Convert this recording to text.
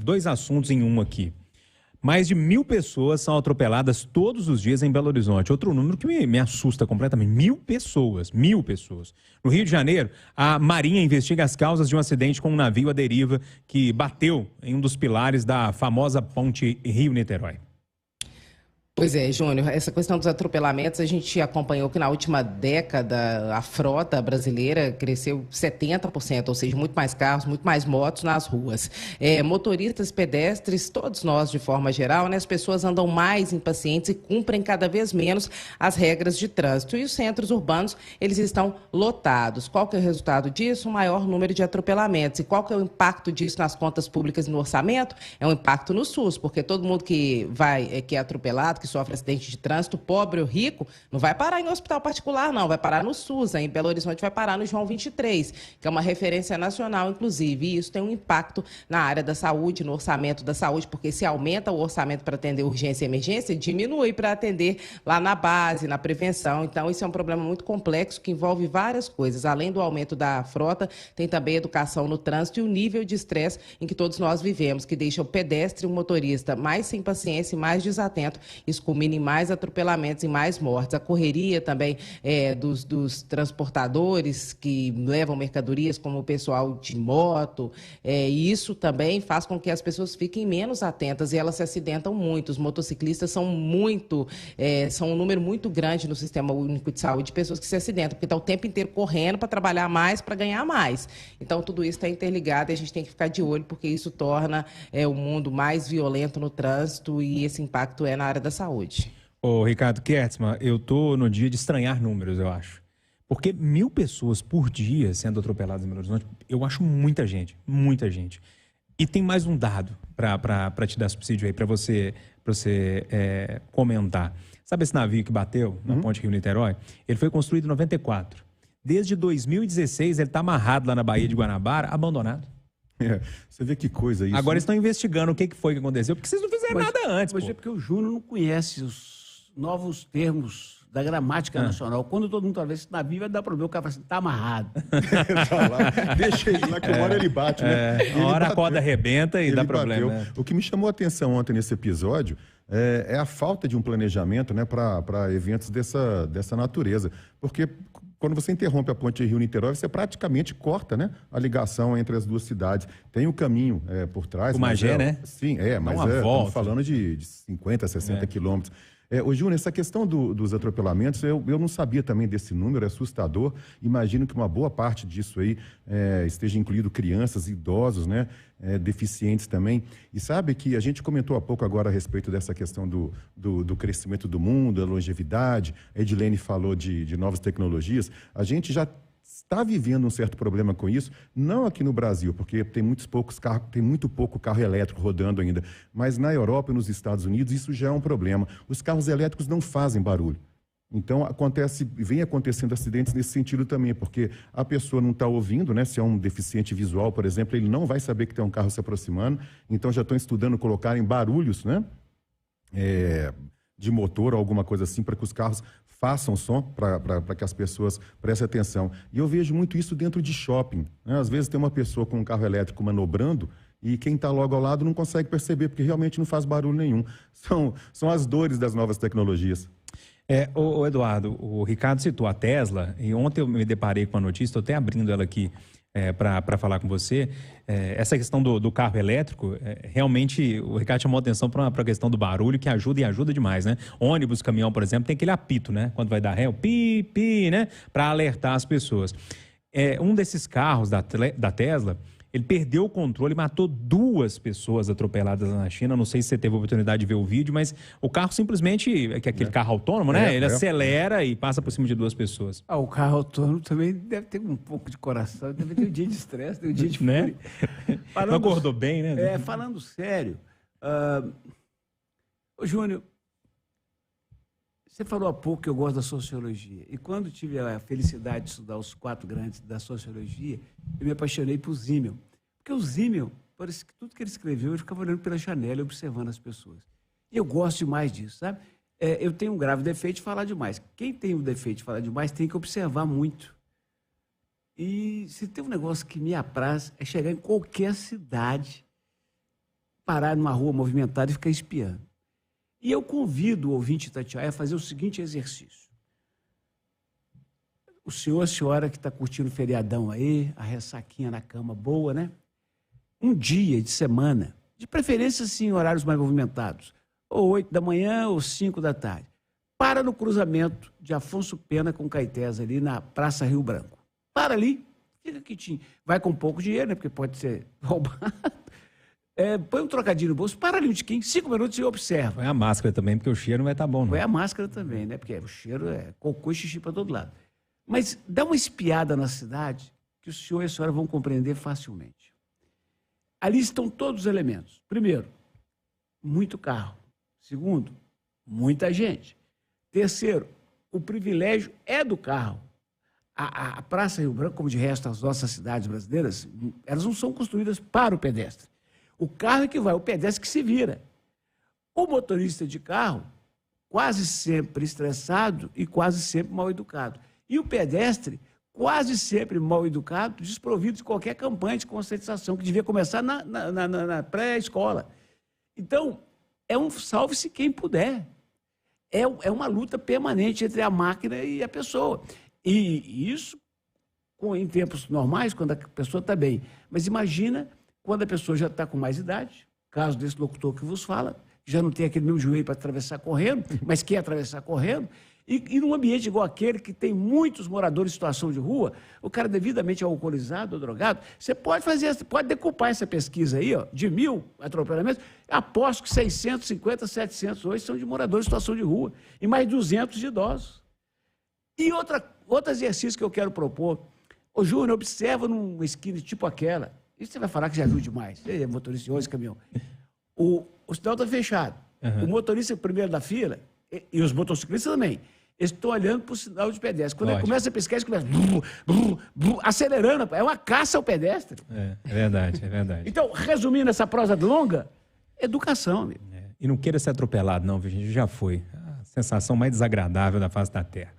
dois assuntos em um aqui. Mais de 1.000 pessoas são atropeladas todos os dias em Belo Horizonte. Outro número que me assusta completamente. 1.000 pessoas. 1.000 pessoas. No Rio de Janeiro, a Marinha investiga as causas de um acidente com um navio à deriva que bateu em um dos pilares da famosa ponte Rio-Niterói. Pois é, Júnior, essa questão dos atropelamentos, a gente acompanhou que na última década a frota brasileira cresceu 70%, ou seja, muito mais carros, muito mais motos nas ruas. Motoristas, pedestres, todos nós de forma geral, né, as pessoas andam mais impacientes e cumprem cada vez menos as regras de trânsito. E os centros urbanos, eles estão lotados. Qual que é o resultado disso? Um maior número de atropelamentos. E qual que é o impacto disso nas contas públicas e no orçamento? É um impacto no SUS, porque todo mundo que é atropelado, que sofre acidente de trânsito, pobre ou rico, não vai parar em hospital particular, não, vai parar no SUS, em Belo Horizonte vai parar no João 23, que é uma referência nacional, inclusive, e isso tem um impacto na área da saúde, no orçamento da saúde, porque se aumenta o orçamento para atender urgência e emergência, diminui para atender lá na base, na prevenção. Então, isso é um problema muito complexo que envolve várias coisas. Além do aumento da frota, tem também educação no trânsito e o nível de estresse em que todos nós vivemos, que deixa o pedestre e o motorista mais sem paciência e mais desatento. Isso culmina em mais atropelamentos e mais mortes. A correria também dos transportadores que levam mercadorias, como o pessoal de moto, e isso também faz com que as pessoas fiquem menos atentas e elas se acidentam muito. Os motociclistas são um número muito grande no Sistema Único de Saúde de pessoas que se acidentam, porque estão o tempo inteiro correndo para trabalhar mais, para ganhar mais. Então, tudo isso está interligado e a gente tem que ficar de olho, porque isso torna o mundo mais violento no trânsito e esse impacto é na área da saúde. Ô, Ricardo Kertzmann, eu tô no dia de estranhar números, eu acho. Porque 1.000 pessoas por dia sendo atropeladas em Belo Horizonte, eu acho muita gente, muita gente. E tem mais um dado para te dar subsídio aí, para você comentar. Sabe esse navio que bateu na ponte Rio-Niterói? Ele foi construído em 94. Desde 2016, ele está amarrado lá na Baía de Guanabara, abandonado. Você vê que coisa isso. Agora estão investigando o que foi que aconteceu, porque vocês não fizeram nada antes. Mas é porque o Júnior não conhece os novos termos da gramática nacional. Quando todo mundo fala, esse navio vai dar problema, o cara fala assim, tá amarrado. Deixa ele lá, que uma hora ele bate, né? Uma hora a corda arrebenta e dá problema. Né? O que me chamou a atenção ontem nesse episódio é a falta de um planejamento, né, para eventos dessa natureza. Porque quando você interrompe a ponte Rio-Niterói, você praticamente corta, né, a ligação entre as duas cidades. Tem o caminho por trás. O Magé, né? Sim, mas estamos falando de 50, 60 quilômetros. Ô, Júnior, essa questão dos atropelamentos, eu não sabia também desse número, é assustador. Imagino que uma boa parte disso aí esteja incluído crianças, idosos, né, deficientes também. E sabe que a gente comentou há pouco agora a respeito dessa questão do crescimento do mundo, da longevidade. A Edilene falou de novas tecnologias. A gente já está vivendo um certo problema com isso, não aqui no Brasil, porque tem muito pouco carro elétrico rodando ainda, mas na Europa e nos Estados Unidos isso já é um problema. Os carros elétricos não fazem barulho. Então vem acontecendo acidentes nesse sentido também, porque a pessoa não está ouvindo, né? Se é um deficiente visual, por exemplo, ele não vai saber que tem um carro se aproximando, então já estão estudando colocar em barulhos, né? De motor ou alguma coisa assim, para que os carros façam som, para que as pessoas prestem atenção. E eu vejo muito isso dentro de shopping, né? Às vezes tem uma pessoa com um carro elétrico manobrando e quem está logo ao lado não consegue perceber, porque realmente não faz barulho nenhum. São as dores das novas tecnologias. O Eduardo, o Ricardo citou a Tesla, e ontem eu me deparei com a notícia, estou até abrindo ela aqui para falar com você. Essa questão do carro elétrico, realmente o Ricardo chamou a atenção para a questão do barulho, que ajuda e ajuda demais, né? Ônibus, caminhão, por exemplo, tem aquele apito, né? Quando vai dar ré, o pi, pi, né? Para alertar as pessoas. Um desses carros da Tesla, ele perdeu o controle e matou 2 pessoas atropeladas na China. Não sei se você teve a oportunidade de ver o vídeo, mas o carro simplesmente, que é aquele carro autônomo, né? Ele acelera e passa por cima de 2 pessoas. O carro autônomo também deve ter um pouco de coração, deve ter um dia de estresse, um dia de fúria. Não acordou bem, né? Falando sério, ô Júnior, você falou há pouco que eu gosto da sociologia. E quando tive a felicidade de estudar os 4 grandes da sociologia, eu me apaixonei por Zimmel. Porque o Zimmel, parece que tudo que ele escreveu, ele ficava olhando pela janela e observando as pessoas. E eu gosto demais disso, sabe? Eu tenho um grave defeito de falar demais. Quem tem o defeito de falar demais tem que observar muito. E se tem um negócio que me apraz, é chegar em qualquer cidade parar numa rua movimentada e ficar espiando. E eu convido o ouvinte de Itatiaia a fazer o seguinte exercício. O senhor, a senhora que está curtindo o feriadão aí, a ressaquinha na cama boa, né? Um dia de semana, de preferência, sim, em horários mais movimentados, ou 8 da manhã ou 5 da tarde. Para no cruzamento de Afonso Pena com Caetés, ali na Praça Rio Branco. Para ali, fica quietinho. Vai com pouco dinheiro, né? Porque pode ser roubado. Põe um trocadinho no bolso, para ali um tiquinho, 5 minutos e observa. Põe a máscara também, porque o cheiro não vai estar bom, não. Põe a máscara também, né? Porque o cheiro é cocô e xixi para todo lado. Mas dá uma espiada na cidade que o senhor e a senhora vão compreender facilmente. Ali estão todos os elementos. Primeiro, muito carro. Segundo, muita gente. Terceiro, o privilégio é do carro. A Praça Rio Branco, como de resto as nossas cidades brasileiras, elas não são construídas para o pedestre. O carro é que vai, o pedestre que se vira. O motorista de carro, quase sempre estressado e quase sempre mal educado. E o pedestre, quase sempre mal educado, desprovido de qualquer campanha de conscientização, que devia começar na pré-escola. Então, é um salve-se quem puder. É uma luta permanente entre a máquina e a pessoa. E isso, em tempos normais, quando a pessoa está bem. Mas imagina quando a pessoa já está com mais idade, caso desse locutor que vos fala, já não tem aquele mesmo joelho para atravessar correndo, mas quer atravessar correndo, e num ambiente igual aquele, que tem muitos moradores em situação de rua, o cara devidamente alcoolizado ou drogado, você pode decupar essa pesquisa aí, ó, de 1.000 atropelamentos, aposto que 650, 700 hoje são de moradores em situação de rua, e mais 200 de idosos. E outro exercício que eu quero propor, ô Júnior, observa numa esquina tipo aquela, isso você vai falar que já viu demais, você é motorista de 11 caminhão, o sinal está fechado, o motorista primeiro da fila, e os motociclistas também, eles estão olhando para o sinal de pedestre. Quando ele começa a piscar, eles começam acelerando. É uma caça ao pedestre. É verdade, é verdade. Então, resumindo essa prosa longa, educação, amigo. E não queira ser atropelado, não, a gente já foi. A sensação mais desagradável da face da Terra.